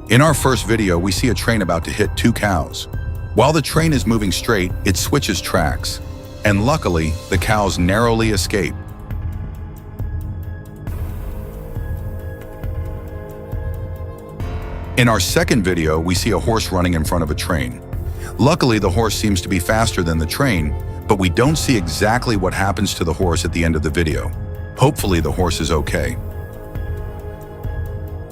In our first video, we see a train about to hit two cows. While the train is moving straight, it switches tracks, and luckily, the cows narrowly escape. In our second video, we see a horse running in front of a train. Luckily, the horse seems to be faster than the train, but we don't see exactly what happens to the horse at the end of the video. Hopefully, the horse is okay.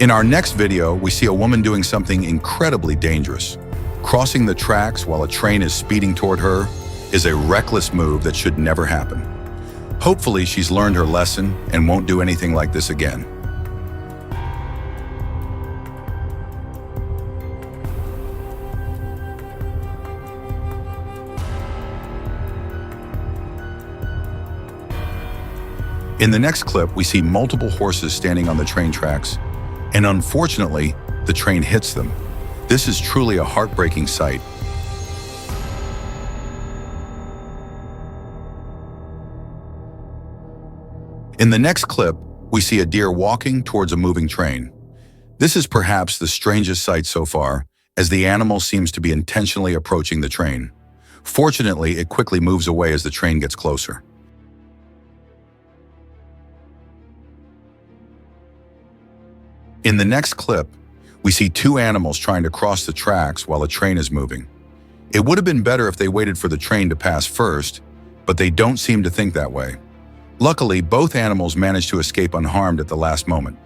In our next video, we see a woman doing something incredibly dangerous. Crossing the tracks while a train is speeding toward her is a reckless move that should never happen. Hopefully, she's learned her lesson and won't do anything like this again. In the next clip, we see multiple horses standing on the train tracks, and unfortunately, the train hits them. This is truly a heartbreaking sight. In the next clip, we see a deer walking towards a moving train. This is perhaps the strangest sight so far, as the animal seems to be intentionally approaching the train. Fortunately, it quickly moves away as the train gets closer. In the next clip, we see two animals trying to cross the tracks while a train is moving. It would have been better if they waited for the train to pass first, but they don't seem to think that way. Luckily, both animals managed to escape unharmed at the last moment.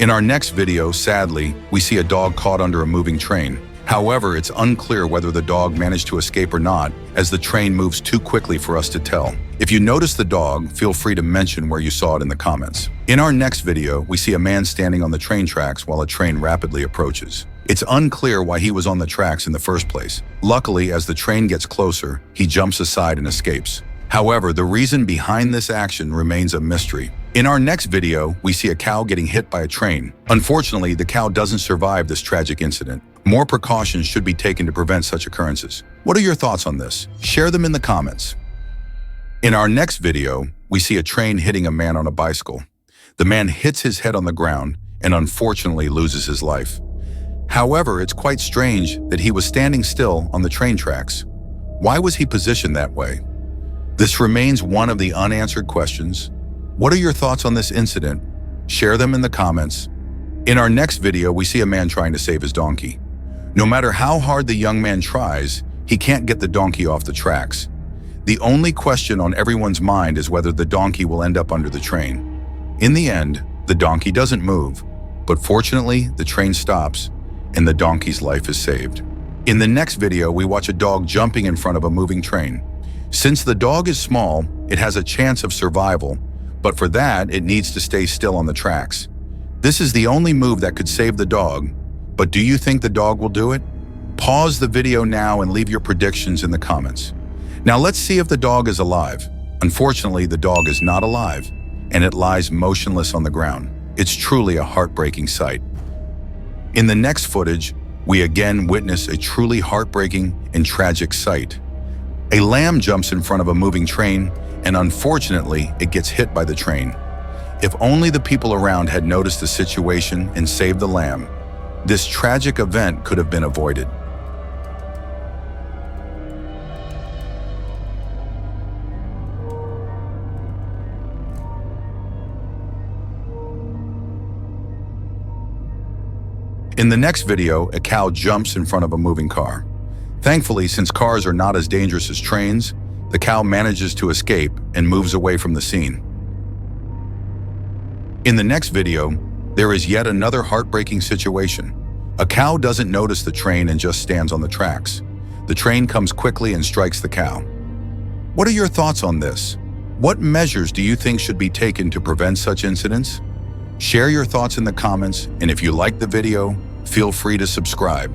In our next video, sadly, we see a dog caught under a moving train. However, it's unclear whether the dog managed to escape or not, as the train moves too quickly for us to tell. If you notice the dog, feel free to mention where you saw it in the comments. In our next video, we see a man standing on the train tracks while a train rapidly approaches. It's unclear why he was on the tracks in the first place. Luckily, as the train gets closer, he jumps aside and escapes. However, the reason behind this action remains a mystery. In our next video, we see a cow getting hit by a train. Unfortunately, the cow doesn't survive this tragic incident. More precautions should be taken to prevent such occurrences. What are your thoughts on this? Share them in the comments. In our next video, we see a train hitting a man on a bicycle. The man hits his head on the ground and unfortunately loses his life. However, it's quite strange that he was standing still on the train tracks. Why was he positioned that way? This remains one of the unanswered questions. What are your thoughts on this incident? Share them in the comments. In our next video, we see a man trying to save his donkey. No matter how hard the young man tries, he can't get the donkey off the tracks. The only question on everyone's mind is whether the donkey will end up under the train. In the end, the donkey doesn't move, but fortunately, the train stops and the donkey's life is saved. In the next video, we watch a dog jumping in front of a moving train. Since the dog is small, it has a chance of survival, but for that, it needs to stay still on the tracks. This is the only move that could save the dog, but do you think the dog will do it? Pause the video now and leave your predictions in the comments. Now let's see if the dog is alive. Unfortunately, the dog is not alive, and it lies motionless on the ground. It's truly a heartbreaking sight. In the next footage, we again witness a truly heartbreaking and tragic sight. A lamb jumps in front of a moving train, and unfortunately, it gets hit by the train. If only the people around had noticed the situation and saved the lamb, this tragic event could have been avoided. In the next video, a cow jumps in front of a moving car. Thankfully, since cars are not as dangerous as trains, the cow manages to escape and moves away from the scene. In the next video, there is yet another heartbreaking situation. A cow doesn't notice the train and just stands on the tracks. The train comes quickly and strikes the cow. What are your thoughts on this? What measures do you think should be taken to prevent such incidents? Share your thoughts in the comments, and if you like the video, feel free to subscribe.